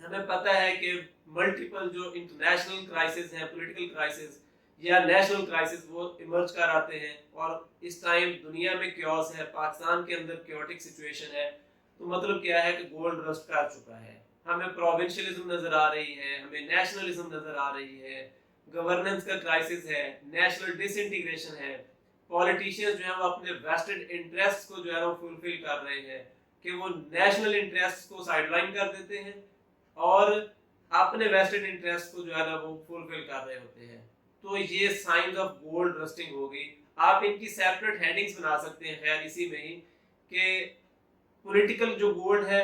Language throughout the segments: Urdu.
ہمیں پتہ ہے کہ ملٹیپل جو انٹرنیشنل کرائسس ہیں، پولیٹیکل کرائسس یا نیشنل کرائسس، وہ ایمرج کر آتے ہیں، اور اس ٹائم دنیا میں کیوس ہے، پاکستان کے اندر کیوٹک سچویشن ہے. تو مطلب کیا ہے کہ گولڈ رسٹ کر چکا ہے. ہمیں پروونشلزم نظر آ رہی ہے، ہمیں نیشنلزم نظر آ رہی ہے، گورننس کا کرائسس ہے، نیشنل ڈس انٹیگریشن ہے. پولیٹیشینز جو ہیں وہ اپنے ویسٹڈ انٹرسٹ کو جو ہے وہ فلفل کر رہے ہیں کہ وہ نیشنل انٹرسٹ کو سائڈ لائن کر دیتے ہیں اور اپنے ویسٹڈ انٹرسٹ کو جو ہے نا وہ فلفل کر رہے ہوتے ہیں. تو یہ سائنز آف گولڈ رسٹنگ ہو گئی. آپ ان کی سیپریٹ ہیڈنگز بنا سکتے ہیں خیر اسی میں ہی کہ پولیٹیکل جو گولڈ ہے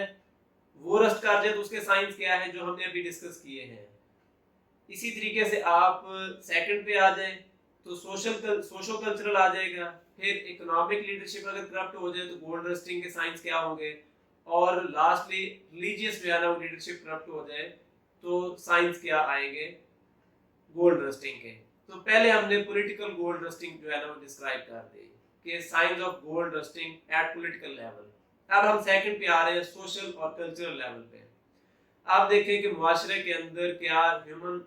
وہ رسٹ کر جائے تو اس کے سائنس کیا ہے جو ہم نے ابھی ڈسکس کیے ہیں. اسی طریقے سے آپ سیکنڈ پہ آ جائیں تو سوشو کلچرل آ جائے گا. پھر اکنامک لیڈرشپ اگر کرپٹ ہو جائے تو گولڈ رسٹنگ کے سائنس کیا ہوں گے. اور لاسٹلی ریلیجیس جو ہے نا وہ لیڈرشپ کرپٹ ہو جائے تو سائنس کیا آئیں گے گولڈ رسٹنگ کے. تو پہلے ہم نے پولیٹیکل گولڈ رسٹنگ جو ہے نا وہ ڈسکرائب کر دی کہ science of gold resting at political level. اب ہم سیکنڈ پہ آ رہے ہیں سوشل اور کلچرل لیول پہ. آپ دیکھیں کہ معاشرے کے اندر کیا ہیومن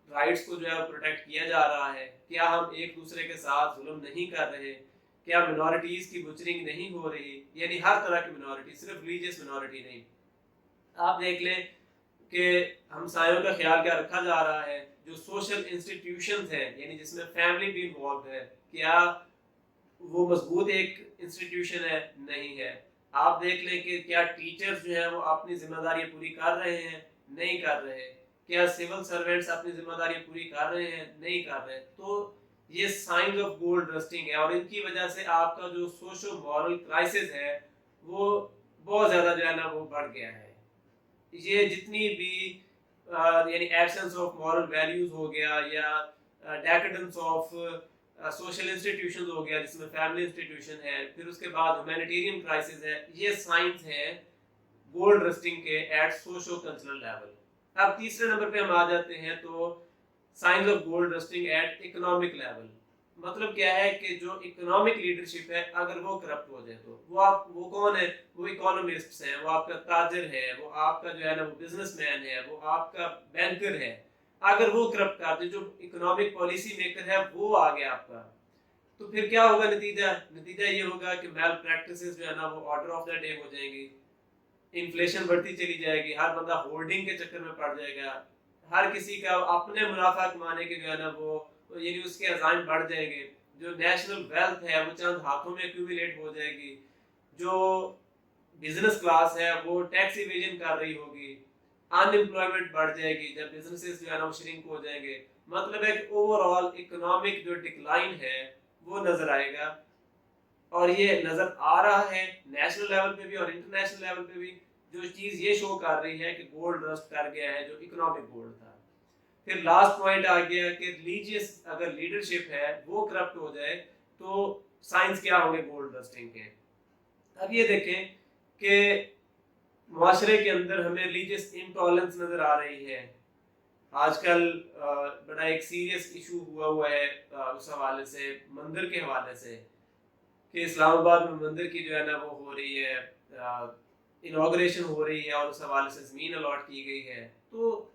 رائٹس کو جو ہے پروٹیکٹ کیا جا رہا ہے، کیا ہم ایک دوسرے کے ساتھ ظلم نہیں کر رہے، کیا منورٹیز کی بچرنگ نہیں ہو رہی، یعنی ہر طرح کی منورٹی، صرف ریلیجیس منورٹی نہیں. آپ دیکھ لیں کہ ہمسایوں کا خیال کیا رکھا جا رہا ہے. جو سوشل انسٹیٹیوشنز ہیں یعنی جس میں فیملی بھی انوالوڈ ہے، کیا وہ مضبوط ایک انسٹیٹیوشن ہے؟ نہیں ہے. آپ دیکھ لیں کہ کیا ٹیچرز جو ہیں وہ اپنی ذمہ داری پوری کر رہے ہیں؟ نہیں کر رہے. کیا سول سروینٹس اپنی ذمہ داری پوری کر رہے ہیں؟ نہیں کر رہے. تو یہ سائنز آف گولڈ رسٹنگ ہے اور ان کی وجہ سے آپ کا جو سوشو مورل کرائسس ہے وہ بہت زیادہ جو ہے نا وہ بڑھ گیا ہے. یہ جتنی بھی یعنی ایبسنس آف مورل ویلیوز ہو گیا یا ڈیکیڈنس آف سوشل انسٹیٹیوشنز ہو گیا جس میں فیملی انسٹیٹیوشن ہے، پھر اس کے بعد ہیومینیٹیرین کرائسس ہے، یہ سائنس ہے گولڈ رسٹنگ کے ایٹ سوشو کلچرل لیول. اب تیسرے نمبر پہ ہم آ جاتے ہیں تو science of gold resting at economic level. مطلب کیا ہے کہ جو اکنامک لیڈرشپ ہے اگر وہ کرپٹ ہو جائے تو وہ کون ہے؟ وہ اکانومسٹس ہیں، وہ آپ کا تاجر ہے، وہ آپ کا جو ہے نا وہ بزنس مین ہے، وہ آپ کا بینکر ہے. اگر وہ کرپٹ کر دے، جو اکنامک پالیسی میکر ہے وہ آ گیا آپ کا، تو پھر کیا ہوگا نتیجہ یہ ہوگا کہ میل پریکٹسز جو ہے نا وہ آرڈر آف دا ڈے ہو جائیں گی. انفلیشن بڑھتی چلی جائے گی، ہر بندہ ہولڈنگ کے چکر میں پڑ جائے گا، ہر کسی کا اپنے منافع کمانے کے جو ہے نا وہ یعنی اس کے عزائم بڑھ جائیں گے. جو نیشنل ویلتھ ہے وہ چند ہاتھوں میں ایکومولیٹ ہو جائے گی. جو بزنس کلاس ہے وہ ٹیکس ایویژن کر رہی ہوگی، ان امپلائمنٹ بڑھ جائے گی جب بزنسز جو ہے نا وہ شرنک ہو جائیں گے. مطلب ہے کہ اوور آل اکنامک جو ڈکلائن ہے وہ نظر آئے گا. اور یہ نظر آ رہا ہے نیشنل لیول پہ بھی اور انٹرنیشنل لیول پہ بھی. جو چیز یہ شو کر رہی ہے کہ گولڈ رسٹ کر گیا ہے جو اکنامک گولڈ تھا. پھر لاسٹ پوائنٹ آ گیا کہ ریلیجیس اگر لیڈرشپ ہے وہ کرپٹ ہو جائے تو سائنس کیا ہوں گے گولڈ رسٹنگ کے. اب یہ دیکھیں کہ معاشرے کے اندر ہمیں ریلیجیس انٹالرنس نظر آ رہی ہے. آج کل بڑا ایک سیریس ایشو ہوا ہے اس حوالے سے، مندر کے حوالے سے، کہ اسلام آباد میں مندر کی جو ہے نا وہ ہو رہی ہے انوگریشن ہو رہی ہے اور اس حوالے سے زمین الاٹ کی گئی ہے. تو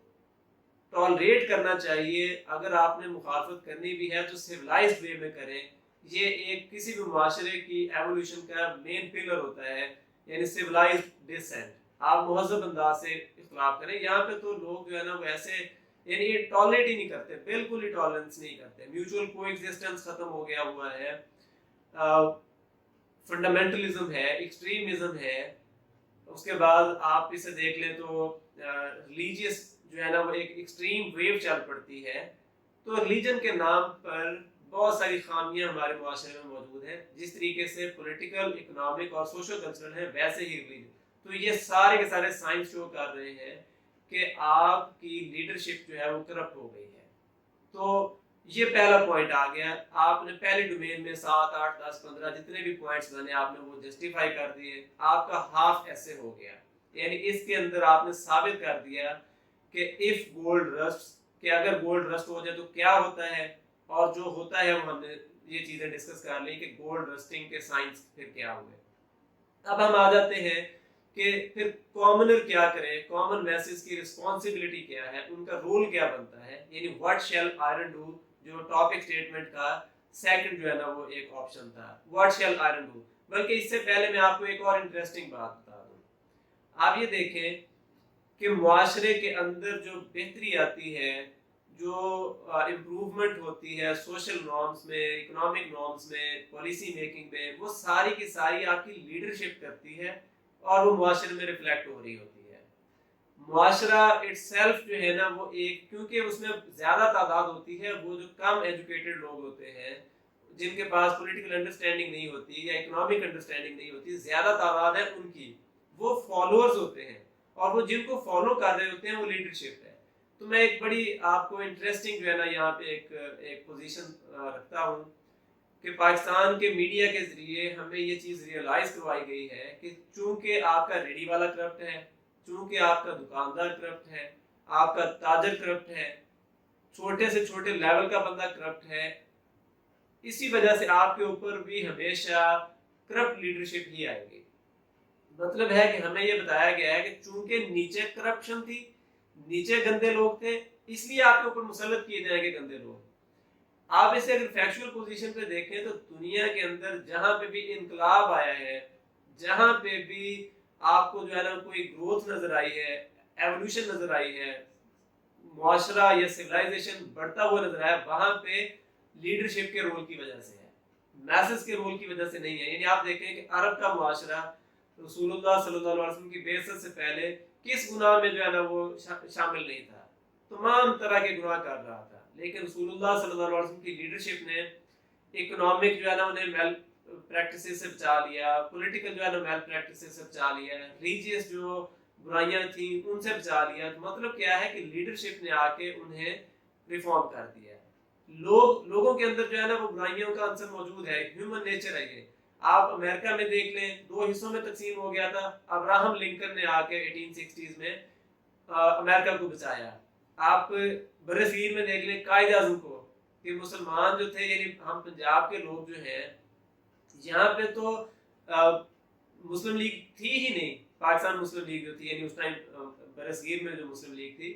ٹالریٹ کرنا چاہیے، اگر آپ نے مخالفت کرنی بھی ہے تو سیولائزڈ وے میں کریں. یہ ایک کسی بھی معاشرے کی ایولیوشن کا مین پلر ہوتا ہے، یعنی سیولائزڈ ڈسینٹ. آپ مہذب انداز سے اختلاف کریں. یہاں پہ تو لوگ جو ہے نا وہ ایسے یعنی یہ ٹالریٹ ہی نہیں کرتے، بالکل ہی ٹالرنس نہیں کرتے. میوچل کو ایگزسٹنس ختم ہو گیا ہوا ہے، فنڈامنٹلزم ہے، ایکسٹریمزم ہے. اس کے بعد آپ اسے دیکھ لیں تو ریلیجیس جو ہے نا وہ ایک ایکسٹریم ویو چل پڑتی ہے. تو ریلیجن کے نام پر بہت ساری خامیاں ہمارے معاشرے میں موجود ہیں. جس طریقے سے پولیٹیکل، اکنامک اور سوشل کلچرل ہیں ویسے ہی ریلیجن. تو یہ سارے کے سارے سائنس شو کر رہے ہیں کہ آپ کی لیڈرشپ جو ہے وہ کرپٹ ہو گئی ہے. تو یہ پہلا پوائنٹ آ گیا. آپ نے پہلے ڈومین میں 7 8 10 15 جتنے بھی پوائنٹس بنے آپ نے وہ جسٹیفائی کر دیے. آپ کا ہاف ایسے ہو گیا، یعنی اس کے اندر آپ نے ثابت کر دیا کہ if gold rusts، کہ اگر گولڈ رسٹ ہو جائے تو کیا ہوتا ہے، اور جو ہوتا ہے وہ ہم نے یہ چیزیں ڈسکس کر لی کہ گولڈ رسٹنگ کے سائنس پھر کیا ہوئے. اب ہم آ جاتے ہیں کہ پھر کامنر کیا کرے, کامن میسز کی رسپانسبلٹی کیا ہے, ان کا رول کیا بنتا ہے, یعنی واٹ شیل آئرن ڈو, جو ٹاپک سٹیٹمنٹ کا سیکنڈ جو ہے نا وہ ایک آپشن تھا, واٹ شیل آئرن ڈو. بلکہ اس سے پہلے میں آپ کو ایک اور انٹرسٹنگ بات بتا دوں. آپ یہ دیکھیں کہ معاشرے کے اندر جو بہتری آتی ہے, جو امپروومنٹ ہوتی ہے سوشل نارمز میں, اکنامک نارمز میں, پالیسی میکنگ میں, وہ ساری کی ساری آپ کی لیڈرشپ کرتی ہے اور وہ معاشرے میں ریفلیکٹ ہو رہی ہوتی ہے. معاشرہ اٹ سیلف جو ہے نا وہ ایک, کیونکہ اس میں زیادہ تعداد ہوتی ہے وہ جو کم ایجوکیٹڈ لوگ ہوتے ہیں, جن کے پاس پولیٹیکل انڈرسٹینڈنگ نہیں ہوتی یا اکنامک انڈرسٹینڈنگ نہیں ہوتی, زیادہ تعداد ہے ان کی, وہ فالوورز ہوتے ہیں, اور وہ جن کو فالو کر رہے ہوتے ہیں وہ لیڈرشپ ہے. تو میں ایک بڑی آپ کو انٹرسٹنگ جو ہے نا یہاں پہ ایک پوزیشن رکھتا ہوں کہ پاکستان کے میڈیا کے ذریعے ہمیں یہ چیز ریئلائز کروائی گئی ہے کہ چونکہ آپ کا ریڈی والا کرپٹ ہے, چونکہ آپ کا دکاندار کرپٹ ہے, آپ کا تاجر کرپٹ ہے, چھوٹے سے چھوٹے لیول کا بندہ کرپٹ ہے, اسی وجہ سے آپ کے اوپر بھی ہمیشہ کرپٹ لیڈرشپ ہی آئے گی. مطلب ہے کہ ہمیں یہ بتایا گیا ہے کہ چونکہ نیچے کرپشن تھی, نیچے گندے لوگ تھے, اس لیے آپ کے اوپر مسلط کیے جائیں گے گندے لوگ. آپ اسے اگر فیکچوئل پوزیشن پہ دیکھیں تو دنیا کے اندر جہاں پہ بھی انقلاب آیا ہے, جہاں پہ بھی آپ کو جو ہے نا کوئی گروتھ نظر آئی ہے, ایولیوشن نظر آئی ہے, معاشرہ یا سویلائزیشن بڑھتا ہوا نظر آیا, وہاں پہ لیڈرشپ کے رول کی وجہ سے ہے, میسز کے رول کی وجہ سے نہیں ہے. یعنی آپ دیکھیں کہ عرب کا معاشرہ رسول اللہ صلی اللہ علیہ وسلم کی بعثت سے پہلے کس گناہ میں جو ہے نا وہ شامل نہیں تھا, تمام طرح کے گناہ کر رہا تھا, لیکن رسول اللہ صلی اللہ علیہ وسلم کی لیڈرشپ نے اکنامک جو ہے نا انہیں میل پریکٹسز سے بچا لیا, پولیٹیکل جو ہے نا میل پریکٹسز سے بچا لیا, ریلیجیس جو برائیاں تھیں ان سے بچا لیا. مطلب کیا ہے کہ لیڈرشپ نے آ کے انہیں ریفارم کر دیا. لوگوں کے اندر جو ہے نا وہ برائیوں کا عنصر موجود ہے, ہیومن نیچر ہے یہ. آپ امریکہ میں دیکھ لیں, 2 حصوں میں تقسیم ہو گیا تھا, ابراہم لنکن نے آ کے 1860s میں امریکہ کو بچایا. آپ برصغیر میں دیکھ لیں قائد اعظم کو, کہ مسلمان جو تھے, یعنی ہم پنجاب کے لوگ جو ہیں, یہاں پہ تو مسلم لیگ تھی ہی نہیں, پاکستان مسلم لیگ جو تھی, یعنی اس ٹائم برصغیر میں جو مسلم لیگ تھی,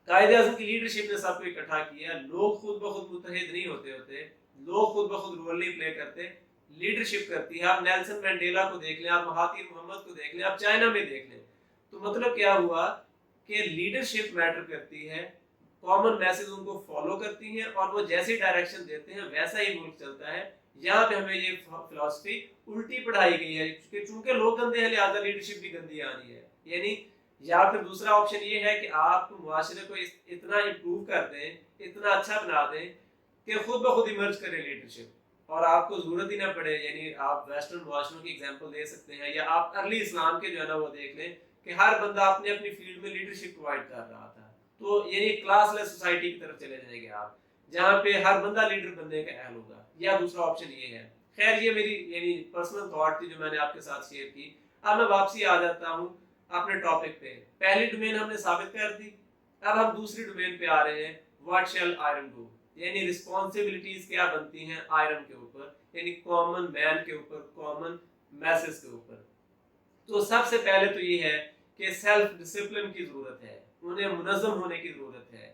قائد اعظم کی لیڈرشپ نے سب کو اکٹھا کیا. لوگ خود بخود متحد نہیں ہوتے, لوگ خود بخود رول نہیں پلے کرتے, لیڈرشپ کرتی ہے. آپ نیلسن مینڈیلا کو دیکھ لیں, آپ مہاتیر محمد کو دیکھ لیں, آپ چائنا میں دیکھ لیں. تو مطلب کیا ہوا کہ لیڈرشپ میٹر کرتی ہے, کامن میسج ان کو فالو کرتی ہیں, اور وہ جیسی ڈائریکشن دیتے ہیں ویسا ہی ملک چلتا ہے. یہاں پہ ہمیں یہ فلسفی الٹی پڑھائی گئی ہے کہ چونکہ لوگ گندے ہیں لہٰذا لیڈرشپ بھی گندی آنی ہے. یعنی یا پھر دوسرا آپشن یہ ہے کہ آپ معاشرے کو اتنا امپروو کر دیں, اتنا اچھا بنا دیں کہ خود بخود ایمرج کرے لیڈرشپ, اور آپ کو ضرورت ہی نہ پڑے. یعنی آپ ویسٹرن معاشروں کی ایگزامپل دے سکتے ہیں, یا آپ ارلی اسلام کے جو ہے نا وہ دیکھ لیں کہ ہر بندہ اپنی اپنی فیلڈ میں لیڈرشپ پرووائڈ کر رہا تھا. تو یعنی کلاس لیس سوسائٹی کی طرف چلے جائیں گے آپ, جہاں پہ ہر بندہ لیڈر بننے کا اہل ہوگا. یا دوسرا آپشن یہ ہے. خیر یہ میری یعنی پرسنل تھاٹ تھی جو میں نے آپ کے ساتھ شیئر کی. اب میں واپسی آ جاتا ہوں اپنے ٹاپک پہ. پہلی ڈومین ہم نے ثابت کر دی, اب ہم دوسری ڈومین پہ آ رہے ہیں, واٹ شیل آئرن ڈو, یعنی رسپانسبلٹیز کیا بنتی ہیں آئرن کے اوپر, یعنی کامن مین کے اوپر, کامن میسز کے اوپر. تو سب سے پہلے تو یہ ہے کہ سیلف ڈسپلن کی ضرورت ہے, انہیں منظم ہونے کی ضرورت ہے.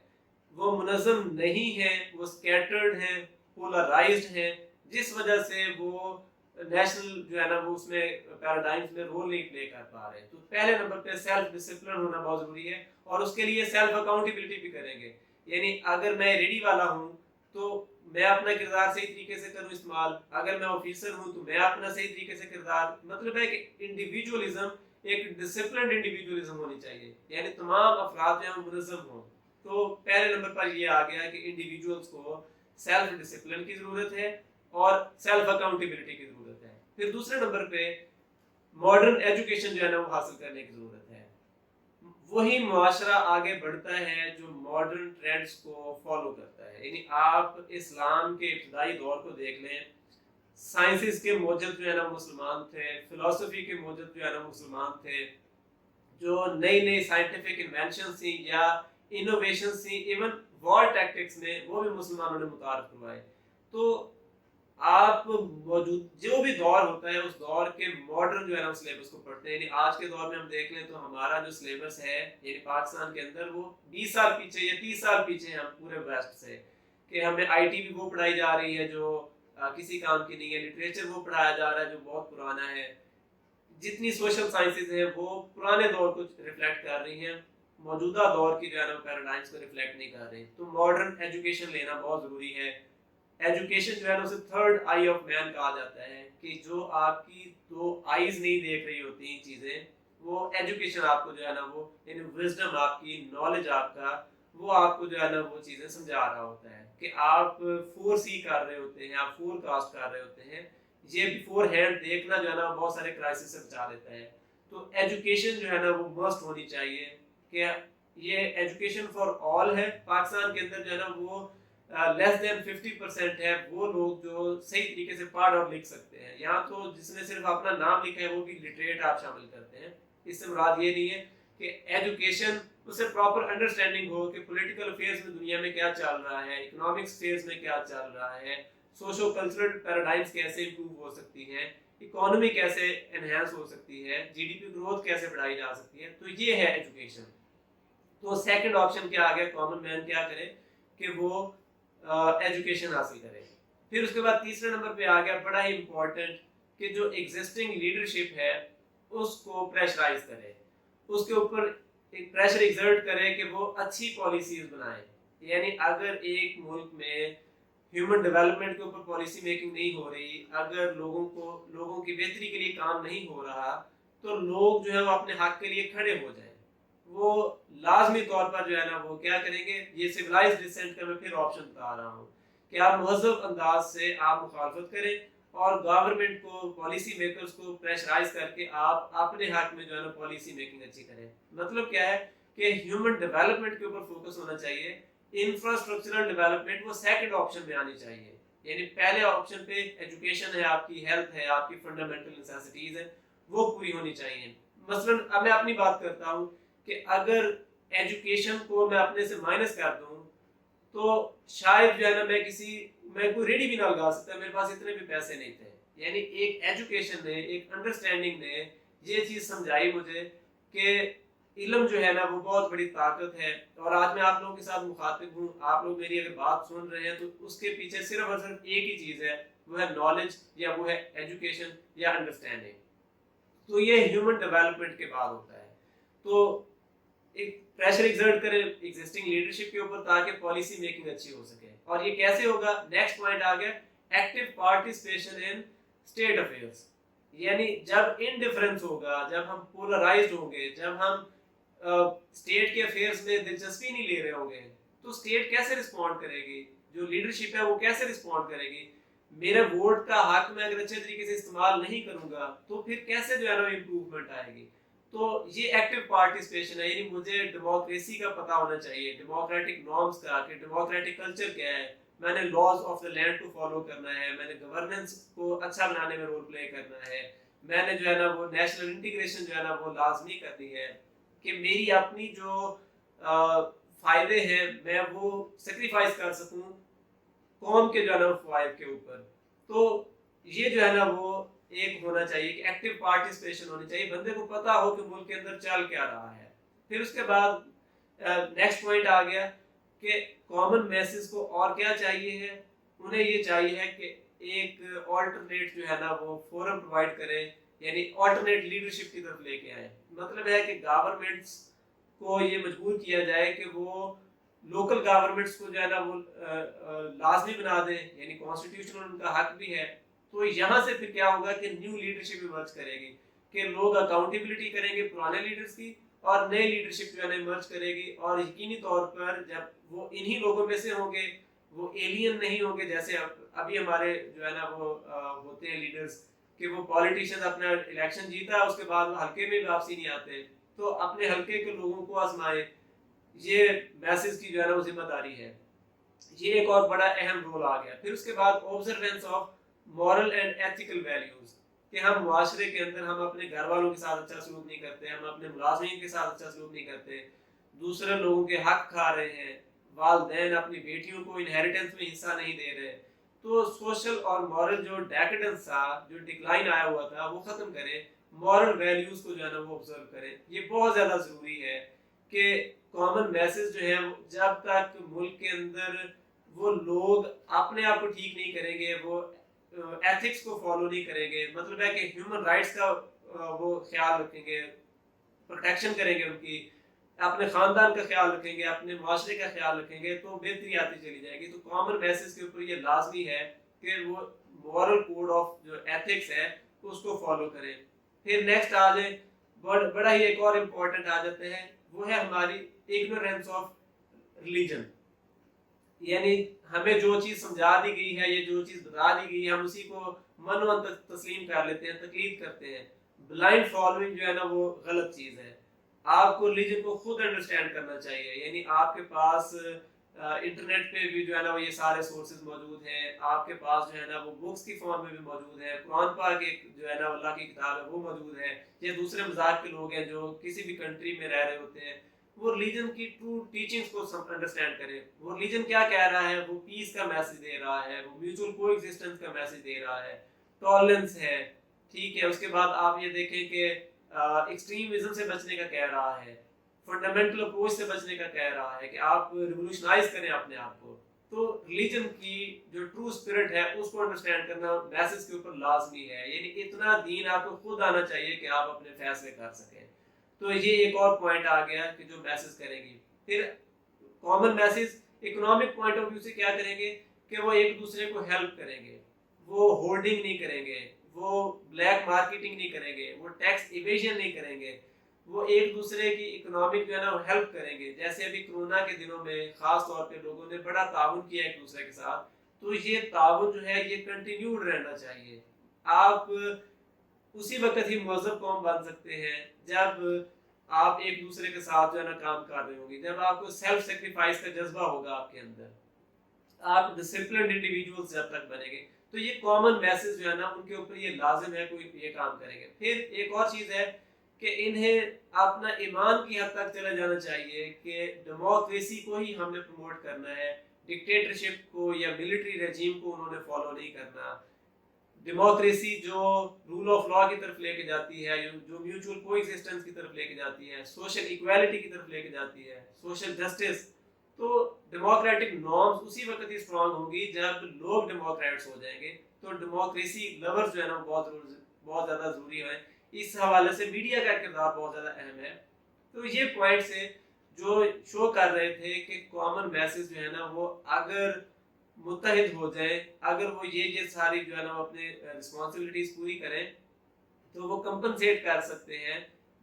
وہ منظم نہیں ہیں, وہ سکیٹرڈ ہیں, پولرائزڈ ہیں, جس وجہ سے وہ نیشنل جو ہے نا وہ اس میں پیراڈائمز میں رول نہیں پلے کر پا رہے. تو پہلے نمبر پہ سیلف ڈسپلن ہونا بہت ضروری ہے, اور اس کے لیے سیلف اکاؤنٹیبلٹی بھی کریں گے. یعنی اگر میں ریڈی والا ہوں تو میں اپنا کردار صحیح طریقے سے کروں استعمال, اگر میں آفیسر ہوں تو میں اپنا صحیح طریقے سے کردار, مطلب ہے کہ انڈیویجولزم ایک ڈسپلنڈ انڈیویجولزم ہونی چاہیے, یعنی تمام افراد جو ہیں منظم ہوں. تو پہلے نمبر پر یہ آ گیا کہ انڈیویجولز کو سیلف ڈسپلن کی ضرورت ہے اور سیلف اکاؤنٹیبلٹی کی ضرورت ہے. پھر دوسرے نمبر پہ ماڈرن ایجوکیشن جو ہے نا وہ حاصل کرنے کی ضرورت ہے. وہی معاشرہ آگے بڑھتا ہے جو ماڈرن ٹرینڈز کو فالو کرتا ہے. یعنی آپ اسلام کے ابتدائی دور کو دیکھ لیں, سائنسز کے موجد جو ہے نا مسلمان تھے, فلسفی کے موجد جو ہے نا مسلمان تھے, جو نئی نئی سائنٹیفک انوینشنز تھیں یا انوویشنز تھیں, ایون وار ٹیکٹکس میں وہ بھی مسلمانوں نے متعارف کروائے. تو آپ موجود جو بھی دور ہوتا ہے اس دور کے ماڈرن جو ہے نا سلیبس کو پڑھتے ہیں. یعنی آج کے دور میں ہم دیکھ لیں تو ہمارا جو سلیبس ہے یعنی پاکستان کے اندر وہ 20 سال پیچھے یا 30 سال پیچھے ہیں ہم پورے ویسٹ سے, کہ ہمیں آئی ٹی بھی وہ پڑھائی جا رہی ہے جو کسی کام کی نہیں ہے, لٹریچر وہ پڑھایا جا رہا ہے جو بہت پرانا ہے, جتنی سوشل سائنسز ہیں وہ پرانے دور کو ریفلیکٹ کر رہی ہیں, موجودہ دور کی جو ہے نا پیراڈائمس کو ریفلیکٹ نہیں کر رہی. تو ماڈرن ایجوکیشن لینا بہت ضروری ہے. ایجوکیشن جو ہے نا اسے تھرڈ آئی آف مین کہا جاتا ہے, کہ جو آپ کی دو آئیز نہیں دیکھ رہی ہوتی ہیں چیزیں, وہ ایجوکیشن آپ کو جو ہے نا وہ یعنی وزڈم آپ کی, نالج آپ کا, وہ آپ کو جو ہے نا وہ چیزیں سمجھا رہا ہوتا ہے, کہ آپ فور سی کر رہے ہوتے ہیں, آپ فور کاسٹ کر رہے ہوتے ہیں. یہ بیفور ہینڈ دیکھنا جو ہے نا بہت سارے کرائسس سے بچا دیتا ہے. تو ایجوکیشن جو ہے نا وہ مسٹ ہونی چاہیے, کہ یہ ایجوکیشن فار آل ہے. پاکستان کے اندر جو ہے نا وہ لیس دین 50% ہے وہ لوگ جو صحیح طریقے سے پڑھ اور لکھ سکتے ہیں. یہاں تو جس نے صرف اپنا نام لکھا ہے وہ بھی لٹریٹ آپ شامل کرتے ہیں. اس سے مراد یہ نہیں ہے کہ ایجوکیشن اس سے پراپر انڈرسٹینڈنگ ہو کہ پولیٹیکل افیئرس میں دنیا میں کیا چل رہا ہے, اکنامکس افیئرس میں کیا چل رہا ہے, سوشو کلچرل پیراڈائمس کیسے امپروو ہو سکتی ہیں, اکانومی کیسے انہینس ہو سکتی ہے, جی ڈی پی گروتھ کیسے بڑھائی جا سکتی ہے. تو یہ ہے ایجوکیشن. تو سیکنڈ آپشن کیا آ گیا, کامن مین کیا کرے کہ وہ ایجوکیشن حاصل کرے. پھر اس کے بعد تیسرے نمبر پہ آ گیا بڑا ہی امپورٹنٹ, کہ جو ایگزسٹنگ لیڈرشپ ہے اس کو پریشرائز کرے, اس کے اوپر ایک پریشر ایگزرٹ کرے کہ وہ اچھی پالیسیز بنائیں. یعنی اگر ایک ملک میں ہیومن ڈیولپمنٹ کے اوپر پالیسی میکنگ نہیں ہو رہی, اگر لوگوں کی بہتری کے لیے کام نہیں ہو رہا, تو لوگ جو ہے وہ اپنے حق کے لیے کھڑے ہو جائیں. وہ لازمی طور پر جو ہے نا وہ کیا کریں گے, یہ سویلائز ڈسینٹ کا میں پھر آپشن بتا رہا ہوں, کہ آپ مہذب انداز سے آپ مخالفت کریں اور گورنمنٹ کو, پالیسی میکرز کو پریشرائز کر کے آپ اپنے حق میں جو ہے نا پالیسی میکنگ اچھی کریں. مطلب کیا ہے کہ ہیومن ڈیولپمنٹ کے اوپر فوکس ہونا چاہیے, انفراسٹرکچرل ڈیولپمنٹ وہ سیکنڈ آپشن میں آنی چاہیے. یعنی پہلے آپشن پہ ایجوکیشن ہے, آپ کی ہیلتھ ہے, آپ کی فنڈامنٹل نیسیسٹیز ہیں, وہ پوری ہونی چاہیے. مثلا اب میں اپنی بات کرتا ہوں کہ اگر ایجوکیشن کو میں اپنے سے مائنس کر دوں تو شاید جو ہے نا میں کوئی ریڈی بھی نہ لگا سکتا, میرے پاس اتنے بھی پیسے نہیں تھے. یعنی ایک ایجوکیشن نے, ایک انڈرسٹینڈنگ نے یہ چیز سمجھائی مجھے کہ علم جو ہے نا وہ بہت بڑی طاقت ہے. اور آج میں آپ لوگوں کے ساتھ مخاطب ہوں, آپ لوگ میری اگر بات سن رہے ہیں تو اس کے پیچھے صرف اور صرف ایک ہی چیز ہے, وہ ہے نالج, یا وہ ہے ایجوکیشن یا انڈرسٹینڈنگ. تو یہ ہیومن ڈیولپمنٹ کے بعد ہوتا ہے. تو ایک پریشر ایگزرٹ کرے ایگزسٹنگ لیڈرشپ کے اوپر تاکہ پالیسی میکنگ اچھی ہو سکے. اور یہ کیسے ہوگا, نیکسٹ پوائنٹ آ گیا active participation in state affairs. یعنی جب انڈیفرنس ہوگا, جب ہم پولرائزڈ ہوں گے, جب ہم اسٹیٹ کے افیئرس میں دلچسپی نہیں لے رہے ہوں گے, تو اسٹیٹ کیسے رسپونڈ کرے گی, جو لیڈرشپ ہے وہ کیسے رسپونڈ کرے گی. میرے ووٹ کا حق میں اگر اچھے طریقے سے استعمال نہیں کروں گا تو پھر کیسے جو ہے نا امپروومنٹ آئے گی. تو یہ ایکٹیو پارٹیسپیشن ہے. یعنی مجھے ڈیموکریسی کا پتہ ہونا چاہیے, ڈیموکریٹک نارمز کا, کہ ڈیموکریٹک کلچر کیا ہے, میں نے لاز آف دا لینڈ کو فالو کرنا ہے, میں نے گورننس کو اچھا بنانے میں رول پلے کرنا ہے, میں نے جو ہے نا وہ نیشنل انٹیگریشن جو ہے نا وہ لازمی کرنی ہے, کہ میری اپنی جو فائدے ہیں میں وہ سیکریفائز کر سکوں قوم کے جو ہے نا فوائد کے اوپر. تو یہ جو ہے نا وہ ایک ہونا چاہیے کہ ایکٹیو پارٹیسپیشن ہونی چاہیے, بندے کو پتا ہو کہ ملک کے اندر چل کیا رہا ہے. پھر اس کے بعد نیکسٹ پوائنٹ آ گیا کہ کامن میسز کو اور کیا چاہیے ہے, انہیں یہ چاہیے ہے کہ ایک آلٹرنیٹ جو ہے نا وہ فورم پرووائڈ کرے, یعنی آلٹرنیٹ لیڈرشپ کی طرف لے کے آئے. مطلب ہے کہ گورنمنٹس کو یہ مجبور کیا جائے کہ وہ لوکل گورنمنٹس کو جو ہے نا وہ لازمی بنا دیں, یعنی کانسٹیٹیوشنل ان کا حق بھی ہے. تو یہاں سے پھر کیا ہوگا کہ نیو لیڈرشپ ایمرج کرے گی, کہ لوگ اکاؤنٹیبلٹی کریں گے پرانے لیڈرز کی, اور نئے لیڈرشپ جو ہے نا ایمرج کرے گی. اور یقینی طور پر جب وہ انہی لوگوں میں سے ہوں گے, وہ ایلین نہیں ہوں گے جیسے ابھی ہمارے جو ہے نا وہ ہوتے ہیں لیڈرز, کہ وہ پولیٹیشین اپنا الیکشن جیتا اس کے بعد وہ حلقے میں واپسی نہیں آتے. تو اپنے حلقے کے لوگوں کو آزمائے, یہ میسج کی جو ہے نا وہ ذمہ داری ہے. یہ ایک اور بڑا اہم رول آ گیا. پھر اس کے بعد observance of moral and ethical values, کہ ہم معاشرے کے اندر ہم اپنے گھر والوں کے ساتھ اچھا سلوک نہیں کرتے, ہم اپنے ملازمین کے ساتھ اچھا سلوک نہیں کرتے, دوسرے لوگوں کے حق کھا رہے ہیں, والدین اپنی بیٹیوں کو انہیریٹنس میں حصہ نہیں دے رہے, تو سوشل اور مورل جو ڈیکیڈنس تھا، جو ڈکلائن آیا ہوا تھا، وہ ختم کریں، مورل ویلیوز کو جو ہے نا وہ آبزرو کریں. یہ بہت زیادہ ضروری ہے کہ کامن میسج جو ہے جب تک ملک کے اندر وہ لوگ اپنے آپ کو ٹھیک نہیں کریں گے، وہ ایتھکس کو فالو نہیں کریں گے، مطلب ہے کہ ہیومن رائٹس کا وہ خیال رکھیں گے، پروٹیکشن کریں گے ان کی، اپنے خاندان کا خیال رکھیں گے، اپنے معاشرے کا خیال رکھیں گے، تو بہتری آتی چلی جائے گی. تو کامن میسج کے اوپر یہ لازمی ہے کہ وہ مورل کوڈ آف جو ایتھکس ہے اس کو فالو کریں. پھر نیکسٹ آ جائیں، بڑا ہی ایک اور امپورٹنٹ آ جاتے ہیں، وہ ہے ہماری اگنورینس آف ریلیجن. یعنی ہمیں جو چیز سمجھا دی گئی ہے، یہ جو چیز بتا دی گئی ہے، ہم اسی کو منون تسلیم کر لیتے ہیں، تقلید کرتے ہیں. بلائنڈ فالوئنگ جو ہے نا وہ غلط چیز ہے. آپ کو ریلیجن کو خود انڈرسٹینڈ کرنا چاہیے. یعنی آپ کے پاس انٹرنیٹ پہ بھی جو ہے نا وہ یہ سارے سورسز موجود ہیں، آپ کے پاس جو ہے نا وہ بکس کی فارم میں بھی موجود ہے، قرآن پاک ایک جو ہے نا اللہ کی کتاب ہے وہ موجود ہے. یہ دوسرے مذاہب کے لوگ ہیں جو کسی بھی کنٹری میں رہ رہے ہوتے ہیں، وہ ریلیجن کی ٹرو ٹیچنگز کو انڈرسٹینڈ کریں. وہ ریلیجن کیا کہہ رہا ہے، وہ پیس کا میسج دے رہا ہے، وہ میوچل کو ایگزسٹنس کا میسج دے رہا ہے، ٹالرنس ہے. ٹھیک ہے، اس کے بعد آپ یہ دیکھیں کہ ایکسٹریمزم سے بچنے کا کہہ رہا ہے، فنڈامنٹل اپروچ سے بچنے کا کہہ رہا ہے کہ آپ ریولوشنائز کریں اپنے آپ کو. تو ریلیجن کی جو ٹرو اسپرٹ ہے اس کو انڈرسٹینڈ کرنا میسج کے اوپر لازمی ہے. یعنی اتنا دین آپ کو خود آنا چاہیے کہ آپ اپنے فیصلے کر سکیں. تو یہ ایک اور پوائنٹ آ گیا کہ جو میسج کریں گی. پھر common message economic point of view سے کیا کریں گے کہ وہ ایک دوسرے کو ہیلپ کریں گے، وہ ہولڈنگ نہیں کریں گے، وہ بلیک مارکیٹنگ نہیں کریں گے، وہ ٹیکس ایویژن نہیں کریں گے، وہ ایک دوسرے کی اکنامک جو ہے نا وہ ہیلپ کریں گے. جیسے ابھی کرونا کے دنوں میں خاص طور پہ لوگوں نے بڑا تعاون کیا ایک دوسرے کے ساتھ. تو یہ تعاون جو ہے یہ کنٹینیوڈ رہنا چاہیے. آپ اسی وقت ہی مہذب قوم بن سکتے ہیں جب آپ ایک دوسرے کے ساتھ جو ہے نا کام کر رہے ہوں گے، جب آپ کو سیلف سیکریفائس کا جذبہ ہوگا آپ کے اندر، آپ ڈسپلنڈ انڈیویجولز جب تک بنیں گے. تو یہ کامن میسج جو ہے نا ان کے اوپر یہ لازم ہے کوئی یہ کام کریں گے. پھر ایک اور چیز ہے کہ انہیں اپنا ایمان کی حد تک چلا جانا چاہیے کہ ڈیموکریسی کو ہی ہم نے پروموٹ کرنا ہے، ڈکٹیٹرشپ کو یا ملٹری رجیم کو انہوں نے فالو نہیں کرنا. ڈیموکریسی جو رول آف لا کی طرف لے کے جاتی ہے، جو میوچل کو ایگزسٹنس کی طرف لے کے جاتی ہے، سوشل ایکویلٹی کی طرف لے کے جاتی ہے، سوشل جسٹس. تو ڈیموکریٹک نارمز اسی وقت ہی اسٹرانگ ہوں گی جب لوگ ڈیموکریٹس ہو جائیں گے. تو ڈیموکریسی لورز جو ہے نا بہت زیادہ ضروری ہے. اس حوالے سے میڈیا کا کردار بہت زیادہ اہم ہے. تو یہ پوائنٹس ہیں جو شو کر رہے تھے کہ کامن میسج جو ہے نا وہ اگر متحد ہو جائیں، اگر وہ یہ ساری جو ہے نا وہ اپنے رسپانسبلٹیز پوری کریں تو وہ کمپنسیٹ کر سکتے ہیں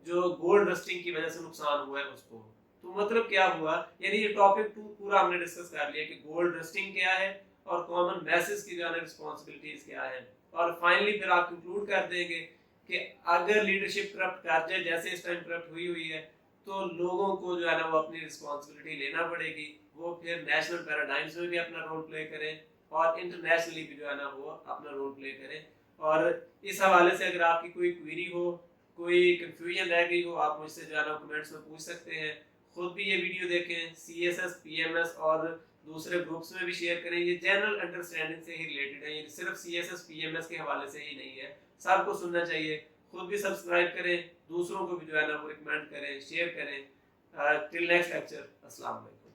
جو گولڈ رسٹنگ کی وجہ سے نقصان ہوا ہے اس کو. تو مطلب کیا ہوا، یعنی یہ ٹاپک پورا ہم نے ڈسکس کر لیا کہ گولڈ رسٹنگ کیا ہے اور کامن میسج کی جو ہے نا رسپانسبلٹیز کیا ہے. اور فائنلی پھر آپ کنکلوڈ کر دیں گے کہ اگر لیڈرشپ کرپٹ کر جائے جیسے اس ٹائم کرپٹ ہوئی ہے تو لوگوں کو جو ہے نا وہ اپنی رسپانسبلٹی لینا پڑے گی. وہ پھر نیشنل پیراڈائمس میں بھی اپنا رول پلے کریں اور انٹرنیشنلی بھی جو ہے نا وہ اپنا رول پلے کریں. اور اس حوالے سے اگر آپ کی کوئی کوئری ہو، کوئی کنفیوژن رہ گئی ہو، آپ مجھ سے جو ہے نا کمنٹس میں پوچھ سکتے ہیں. خود بھی یہ ویڈیو دیکھیں، C S S, P M S اور دوسرے گروپس میں بھی شیئر کریں. یہ جنرل انڈرسٹینڈنگ سے ہی ریلیٹڈ ہے، یہ صرف C S S P M S کے حوالے سے ہی نہیں ہے. سب کو سننا چاہیے. خود بھی سبسکرائب کریں، دوسروں کو بھی جو ہے نا وہ ریکمینڈ کریں، شیئر کریں. ٹل نیکسٹ لیکچر، السلام علیکم.